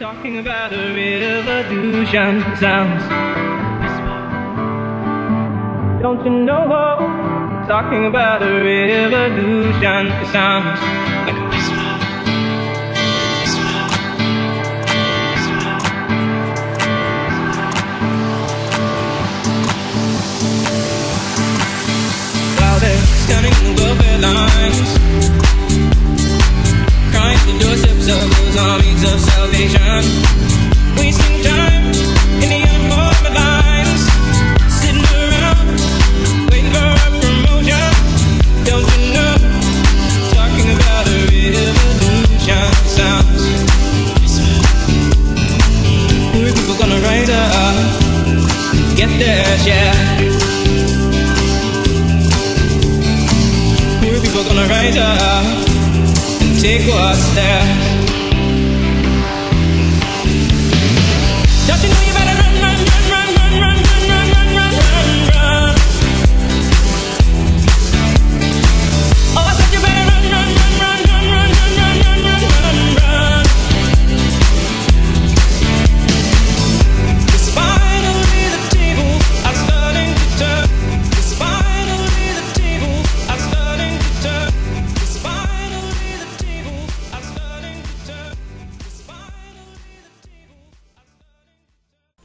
Talking about a revolution sounds. Don't you know? Talking about a revolution sounds like a whisper. While they're scanning the welfare lines, crying the doorsteps of those armies of salvation, wasting time in the unformed lines, sitting around waiting for a promotion. Don't you know? Talking about a revolution sounds. Who are people gonna rise up, get their share? Who are people gonna rise up, take what's there? Don't you know you better run, run, run, run, run, run, run, run, run, run, run. Oh, I said you better run, run, run, run, run, run, run, run, run, run, run. It's finally the tables are starting to turn. It's finally the tables are starting to turn. It's finally the tables are starting to turn. It's finally the tables are starting.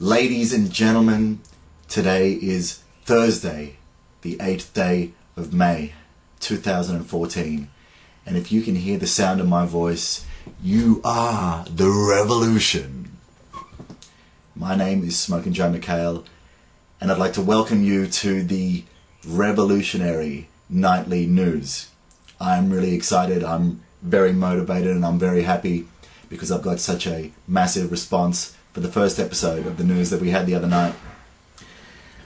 Ladies and gentlemen, today is Thursday, the 8th day of May 2014, and if you can hear the sound of my voice, you are the revolution. My name is Smokin Mekhael, and I'd like to welcome you to the revolutionary nightly news. I'm really excited, I'm very motivated, and I'm very happy because I've got such a massive response for the first episode of the news that we had the other night.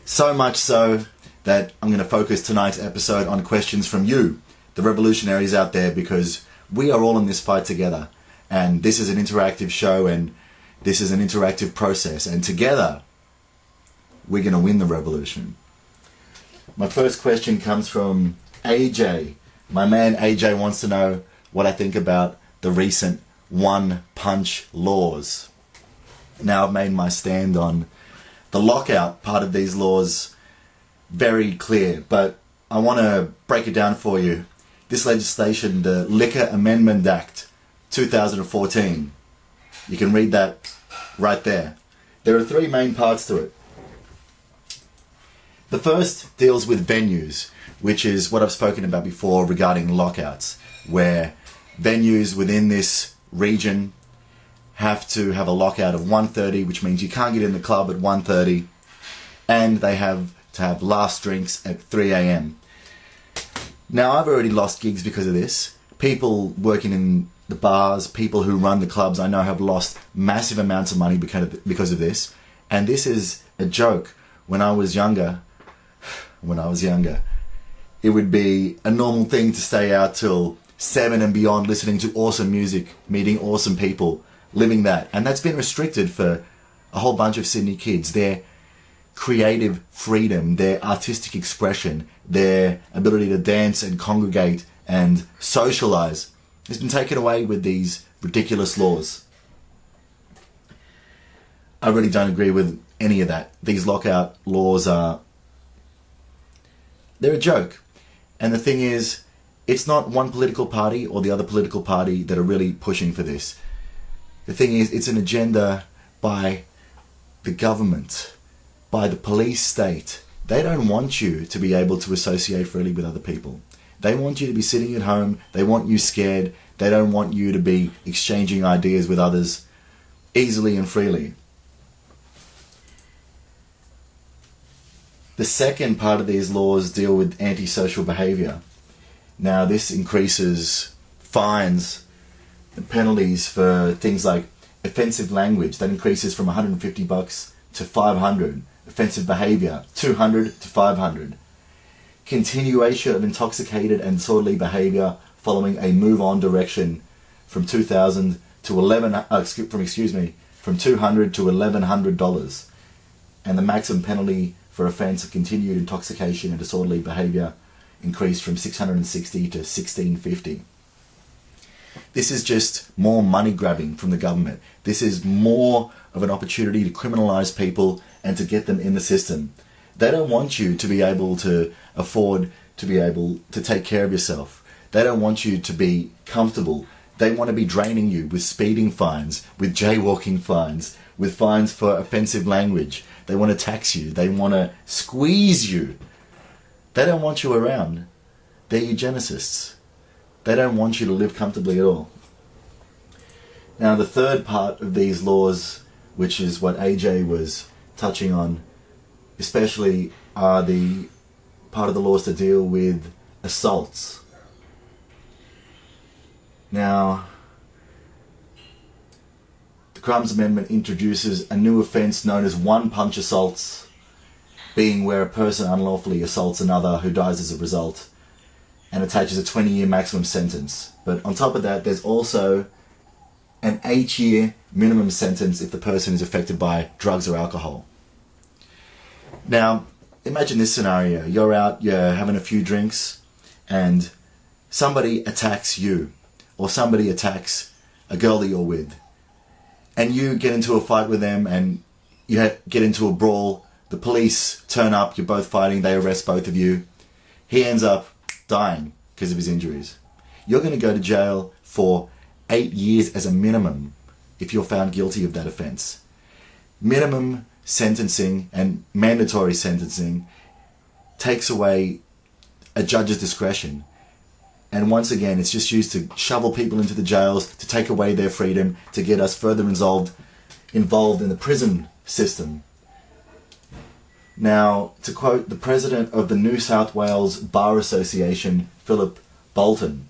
So much so that I'm going to focus tonight's episode on questions from you, the revolutionaries out there, because we are all in this fight together. And this is an interactive show, and this is an interactive process. And together, we're going to win the revolution. My first question comes from AJ. My man AJ wants to know what I think about the recent one-punch laws. Now I've made my stand on the lockout part of these laws very clear, but I want to break it down for you. This legislation, the Liquor Amendment Act 2014, you can read that right there. There are three main parts to it. The first deals with venues, which is what I've spoken about before regarding lockouts, where venues within this region have to have a lockout of 1:30, which means you can't get in the club at 1:30, and they have to have last drinks at 3 a.m. Now, I've already lost gigs because of this. People working in the bars, people who run the clubs, I know have lost massive amounts of money because of this, and this is a joke. When I was younger, it would be a normal thing to stay out till 7 and beyond, listening to awesome music, meeting awesome people, living that. And that's been restricted for a whole bunch of Sydney kids. Their creative freedom, their artistic expression, their ability to dance and congregate and socialize has been taken away with these ridiculous laws. I really don't agree with any of that. These lockout laws they're a joke. And the thing is, it's not one political party or the other political party that are really pushing for this. The thing is, it's an agenda by the government, by the police state. They don't want you to be able to associate freely with other people. They want you to be sitting at home. They want you scared. They don't want you to be exchanging ideas with others easily and freely. The second part of these laws deal with antisocial behaviour. Now, this increases fines and penalties for things like offensive language. That increases from $150 to $500. Offensive behaviour, $200 to $500. Continuation of intoxicated and disorderly behaviour following a move-on direction from $200 to $1,100. And the maximum penalty for offence of continued intoxication and disorderly behaviour increased from $660 to $1,650. This is just more money grabbing from the government. This is more of an opportunity to criminalize people and to get them in the system. They don't want you to be able to afford to be able to take care of yourself. They don't want you to be comfortable. They want to be draining you with speeding fines, with jaywalking fines, with fines for offensive language. They want to tax you. They want to squeeze you. They don't want you around. They're eugenicists. They don't want you to live comfortably at all. Now, the third part of these laws, which is what AJ was touching on, especially are the part of the laws to deal with assaults. Now, the Crimes Amendment introduces a new offence known as one-punch assaults, being where a person unlawfully assaults another who dies as a result, and attaches a 20-year maximum sentence. But on top of that, there's also an 8-year minimum sentence if the person is affected by drugs or alcohol. Now, imagine this scenario. You're out, you're having a few drinks, and somebody attacks you, or somebody attacks a girl that you're with, and you get into a fight with them, and you get into a brawl. The police turn up, you're both fighting, they arrest both of you. He ends up dying because of his injuries. You're going to go to jail for 8 years as a minimum if you're found guilty of that offence. Minimum sentencing and mandatory sentencing takes away a judge's discretion. And once again, it's just used to shovel people into the jails, to take away their freedom, to get us further involved in the prison system. Now, to quote the president of the New South Wales Bar Association, Philip Bolton,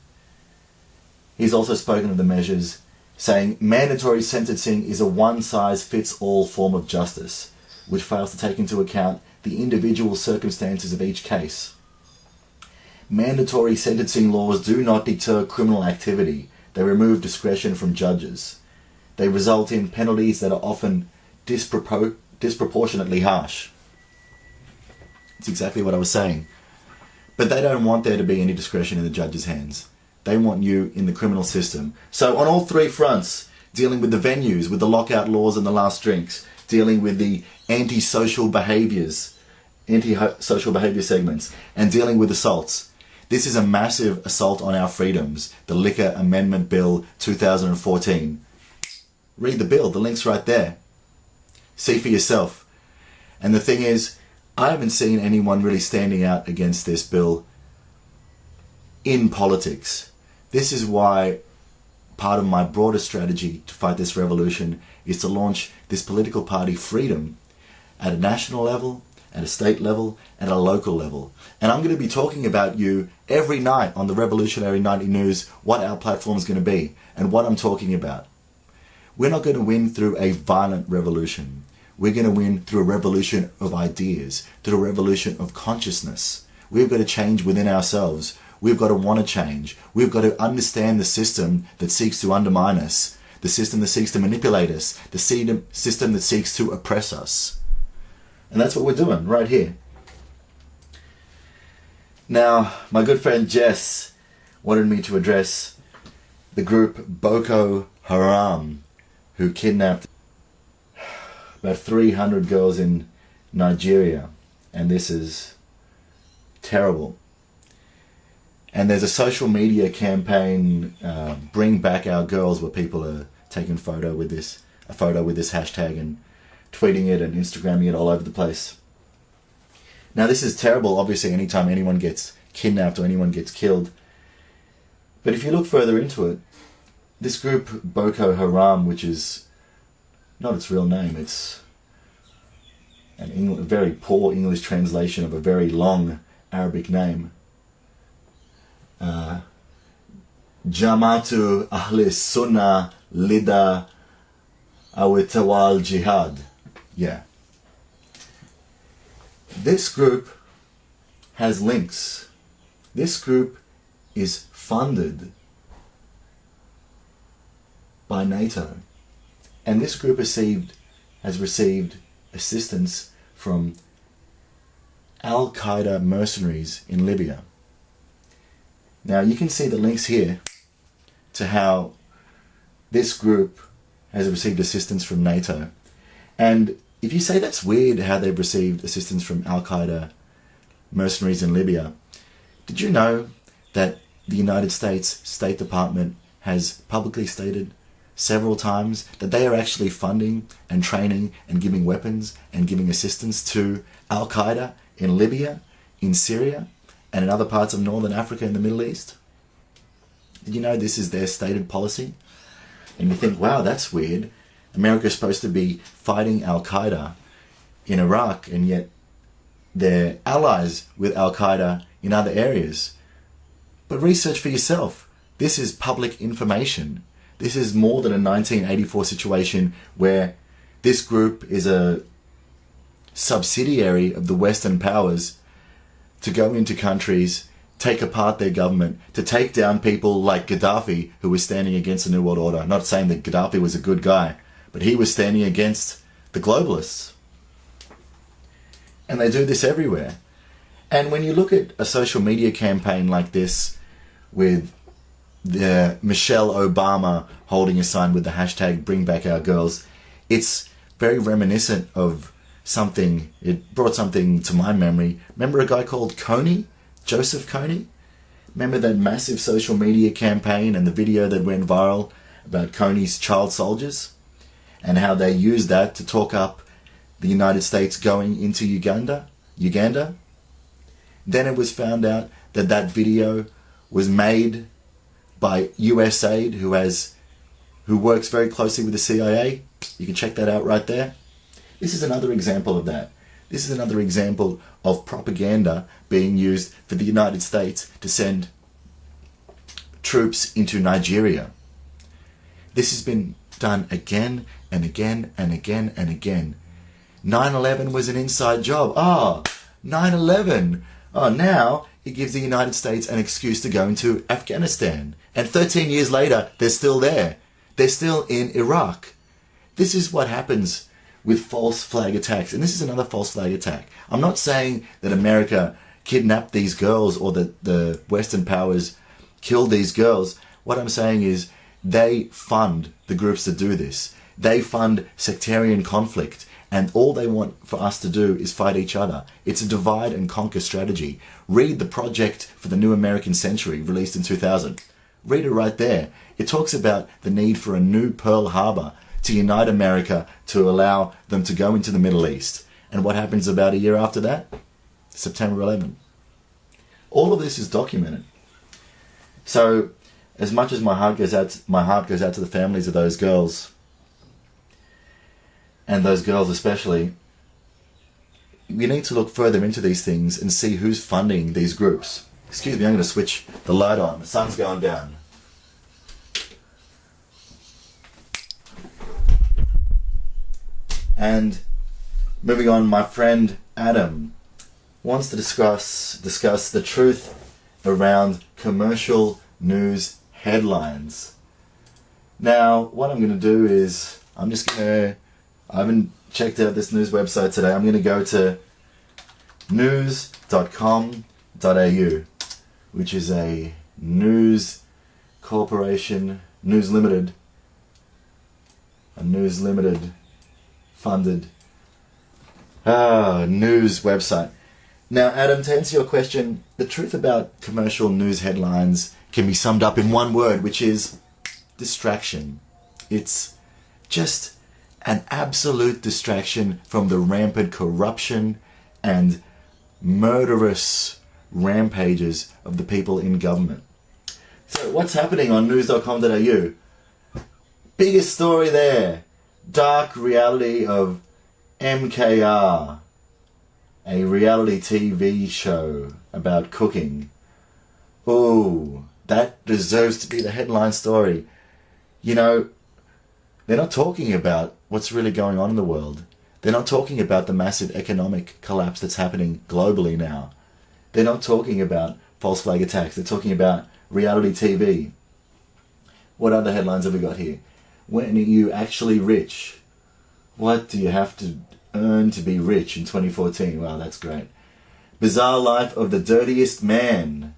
he's also spoken of the measures, saying mandatory sentencing is a one-size-fits-all form of justice, which fails to take into account the individual circumstances of each case. Mandatory sentencing laws do not deter criminal activity. They remove discretion from judges. They result in penalties that are often disproportionately harsh. It's exactly what I was saying. But they don't want there to be any discretion in the judge's hands. They want you in the criminal system. So on all three fronts, dealing with the venues, with the lockout laws and the last drinks, dealing with the antisocial behaviour segments, and dealing with assaults. This is a massive assault on our freedoms. The Liquor Amendment Bill 2014. Read the bill, the link's right there. See for yourself. And the thing is, I haven't seen anyone really standing out against this bill in politics. This is why part of my broader strategy to fight this revolution is to launch this political party Freedom at a national level, at a state level, and at a local level. And I'm going to be talking about you every night on the Revolutionary Nightly News, what our platform is going to be and what I'm talking about. We're not going to win through a violent revolution. We're going to win through a revolution of ideas, through a revolution of consciousness. We've got to change within ourselves. We've got to want to change. We've got to understand the system that seeks to undermine us, the system that seeks to manipulate us, the system that seeks to oppress us. And that's what we're doing right here. Now, my good friend Jess wanted me to address the group Boko Haram, who kidnapped about 300 girls in Nigeria. And this is terrible. And there's a social media campaign, Bring Back Our Girls, where people are taking a photo with this hashtag and tweeting it and Instagramming it all over the place. Now this is terrible, obviously, anytime anyone gets kidnapped or anyone gets killed. But if you look further into it, this group Boko Haram, which is not its real name, it's a very poor English translation of a very long Arabic name. Jamatu Ahli Sunnah Lida Awitawal Jihad. Yeah. This group has links. This group is funded by NATO. And this group has received assistance from Al-Qaeda mercenaries in Libya. Now you can see the links here to how this group has received assistance from NATO. And if you say that's weird how they've received assistance from Al-Qaeda mercenaries in Libya, did you know that the United States State Department has publicly stated several times that they are actually funding and training and giving weapons and giving assistance to Al-Qaeda in Libya, in Syria, and in other parts of Northern Africa and the Middle East? Did you know this is their stated policy? And you think, wow, that's weird. America's supposed to be fighting Al-Qaeda in Iraq, and yet they're allies with Al-Qaeda in other areas. But research for yourself. This is public information. This is more than a 1984 situation where this group is a subsidiary of the Western powers to go into countries, take apart their government, to take down people like Gaddafi, who was standing against the New World Order. I'm not saying that Gaddafi was a good guy, but he was standing against the globalists. And they do this everywhere. And when you look at a social media campaign like this, with Michelle Obama holding a sign with the hashtag Bring Back Our Girls, it's very reminiscent of something. It brought something to my memory. Remember a guy called Kony? Joseph Kony? Remember that massive social media campaign and the video that went viral about Kony's child soldiers? And how they used that to talk up the United States going into Uganda? Then it was found out that that video was made by USAID, who works very closely with the CIA. You can check that out right there. This is another example of that. This is another example of propaganda being used for the United States to send troops into Nigeria. This has been done again and again and again and again. 9/11 was an inside job. 9/11. Now it gives the United States an excuse to go into Afghanistan. And 13 years later, they're still there. They're still in Iraq. This is what happens with false flag attacks. And this is another false flag attack. I'm not saying that America kidnapped these girls or that the Western powers killed these girls. What I'm saying is they fund the groups that do this. They fund sectarian conflict. And all they want for us to do is fight each other. It's a divide and conquer strategy. Read The Project for the New American Century, released in 2000. Read it right there. It talks about the need for a new Pearl Harbor to unite America, to allow them to go into the Middle East. And what happens about a year after that? September 11. All of this is documented. So, as much as my heart goes out to the families of those girls, and those girls especially, we need to look further into these things and see who's funding these groups. Excuse me, I'm going to switch the light on. The sun's going down. And moving on, my friend Adam wants to discuss the truth around commercial news headlines. Now, what I'm going to do is, I haven't checked out this news website today. I'm going to go to news.com.au, which is a news corporation, News Limited funded news website. Now, Adam, to answer your question, the truth about commercial news headlines can be summed up in one word, which is distraction. It's just an absolute distraction from the rampant corruption and murderous rampages of the people in government. So what's happening on news.com.au? Biggest story there. Dark reality of MKR, a reality TV show about cooking. Ooh, that deserves to be the headline story. You know, they're not talking about what's really going on in the world. They're not talking about the massive economic collapse that's happening globally now. They're not talking about false flag attacks. They're talking about reality TV. What other headlines have we got here? When are you actually rich? What do you have to earn to be rich in 2014? Wow, that's great. Bizarre life of the dirtiest man.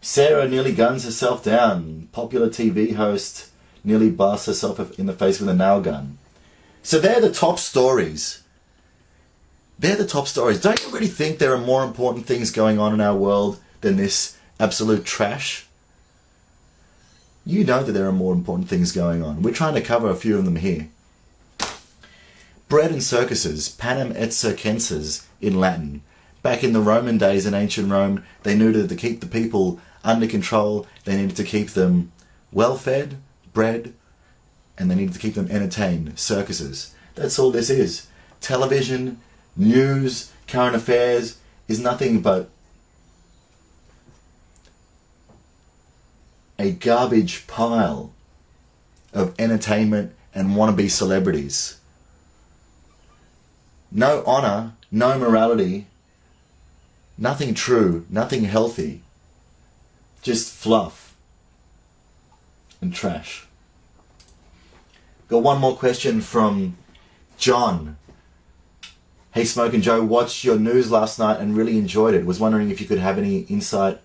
Sarah nearly guns herself down. Popular TV host nearly blasts herself in the face with a nail gun. So they're the top stories. They're the top stories. Don't you really think there are more important things going on in our world than this absolute trash? You know that there are more important things going on. We're trying to cover a few of them here. Bread and circuses, panem et circenses in Latin. Back in the Roman days, in ancient Rome, they needed to keep the people under control. They needed to keep them well-fed, bread, and they needed to keep them entertained. Circuses. That's all this is. Television, news, current affairs is nothing but a garbage pile of entertainment and wannabe celebrities. No honor, no morality, nothing true, nothing healthy. Just fluff and trash. Got one more question from John. Hey Smokin' Joe, watched your news last night and really enjoyed it. Was wondering if you could have any insight,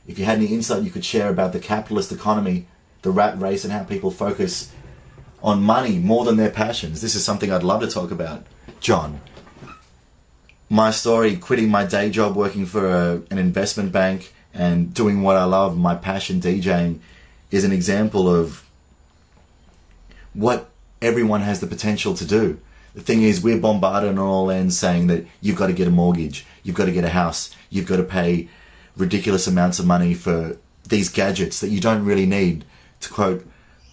if you had any insight you could share about the capitalist economy, the rat race, and how people focus on money more than their passions. This is something I'd love to talk about. John, my story, quitting my day job, working for an investment bank and doing what I love, my passion, DJing, is an example of what everyone has the potential to do. The thing is, we're bombarded on all ends saying that you've got to get a mortgage, you've got to get a house, you've got to pay ridiculous amounts of money for these gadgets that you don't really need. To quote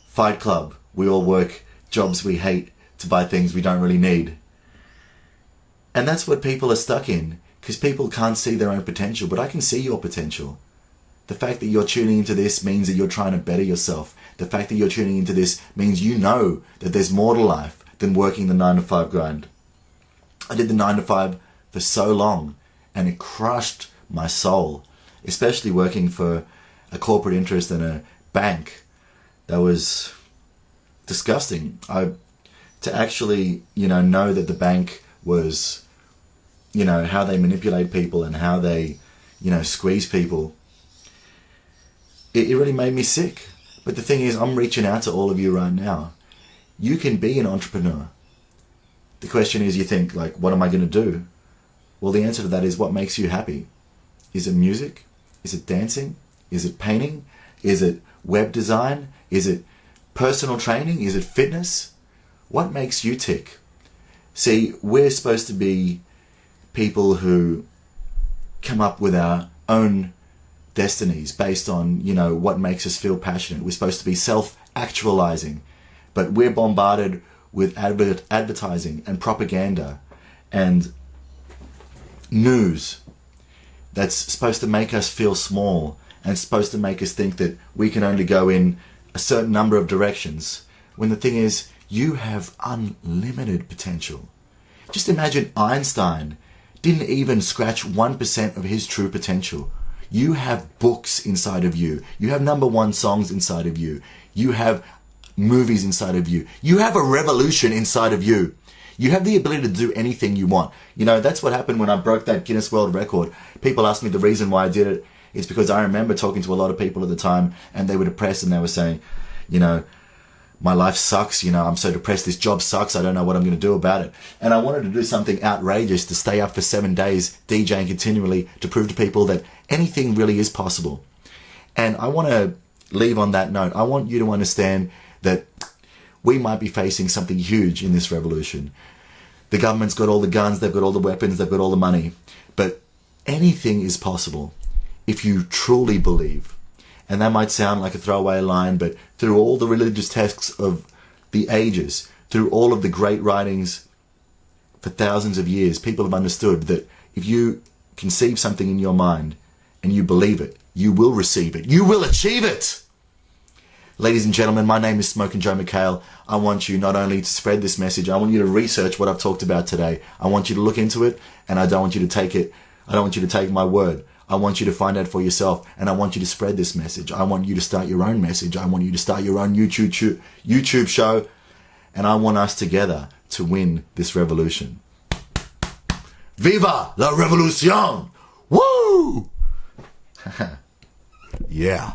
Fight Club, we all work jobs we hate to buy things we don't really need. And that's what people are stuck in, because people can't see their own potential, but I can see your potential. The fact that you're tuning into this means that you're trying to better yourself. The fact that you're tuning into this means you know that there's more to life than working the 9-to-5 grind. I did the 9-to-5 for so long, and it crushed my soul, especially working for a corporate interest in a bank. That was disgusting. To actually, know that the bank was, how they manipulate people and how they, squeeze people. It really made me sick. But the thing is, I'm reaching out to all of you right now. You can be an entrepreneur. The question is, you think, what am I going to do? Well, the answer to that is, what makes you happy? Is it music? Is it dancing? Is it painting? Is it web design? Is it personal training? Is it fitness? What makes you tick? See, we're supposed to be people who come up with our own destinies based on, what makes us feel passionate. We're supposed to be self-actualizing, but we're bombarded with advertising and propaganda and news that's supposed to make us feel small and supposed to make us think that we can only go in a certain number of directions, when the thing is, you have unlimited potential. Just imagine Einstein didn't even scratch 1% of his true potential. You have books inside of you. You have #1 songs inside of you. You have movies inside of you. You have a revolution inside of you. You have the ability to do anything you want. That's what happened when I broke that Guinness World Record. People asked me the reason why I did it. It's because I remember talking to a lot of people at the time, and they were depressed, and they were saying, my life sucks, I'm so depressed, this job sucks, I don't know what I'm going to do about it. And I wanted to do something outrageous, to stay up for 7 days DJing continually, to prove to people that anything really is possible. And I want to leave on that note. I want you to understand that we might be facing something huge in this revolution. The government's got all the guns, they've got all the weapons, they've got all the money. But anything is possible if you truly believe. And that might sound like a throwaway line, but through all the religious texts of the ages, through all of the great writings for thousands of years, people have understood that if you conceive something in your mind and you believe it, you will receive it. You will achieve it! Ladies and gentlemen, my name is Smokin' Joe Mekhael. I want you not only to spread this message, I want you to research what I've talked about today. I want you to look into it, and I don't want you to take my word. I want you to find out for yourself, and I want you to spread this message. I want you to start your own message. I want you to start your own YouTube show, and I want us together to win this revolution. Viva la revolution! Woo! Yeah.